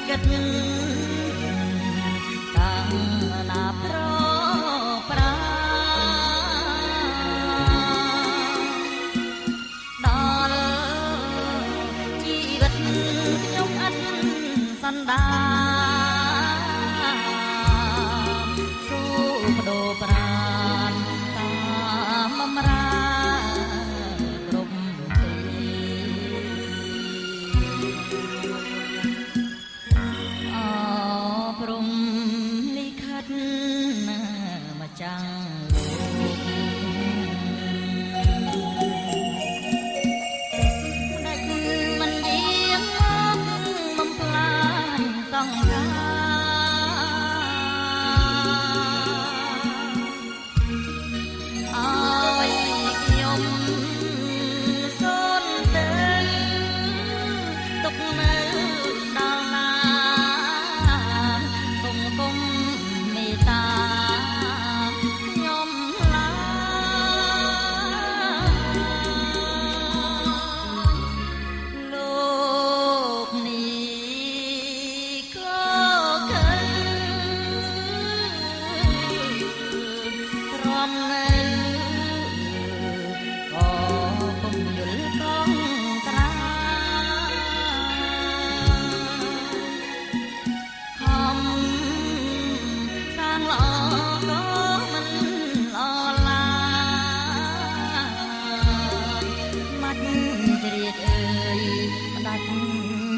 គិតតាំងណាប្រប្រាដល់ជីវិតខ្ញុំអត់សន្តាស៊ូបដូរប្រាណតាមបម្រើគ្រប់ទីអព្រំលិខិតមកចាំងដាច់មិនយាងមកបំផ្លាញសង្ខា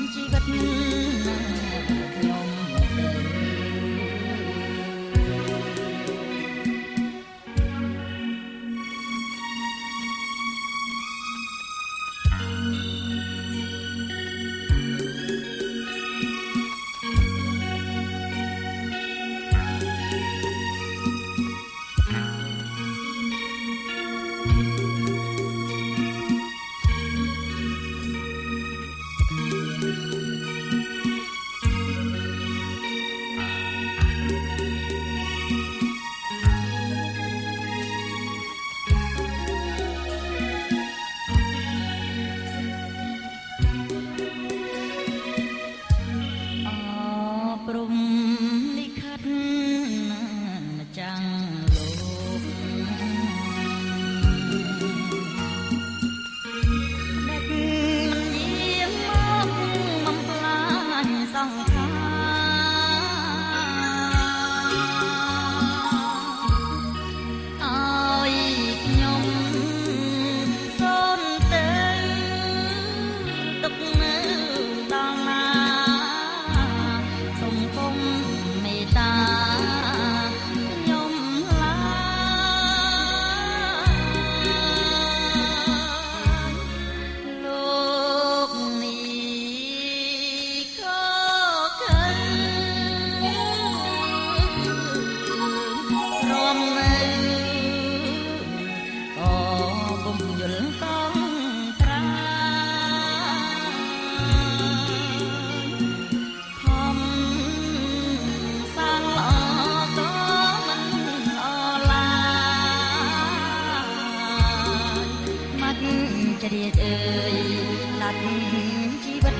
រជីវិតខ្ញុំព្រំលិខិតមកចាំងលោកដាច់មិនយាងមកបំផ្លាញសង្ខារឲ្យខ្ញុំសូនទៅទុកនៅដល់ណាមេត្តាខ្ញុំឡាលោកនេះក៏ឃើញរំនៅក៏ពុំយល់ต้องប្រាជ្រាបអើយដាច់ជីវិត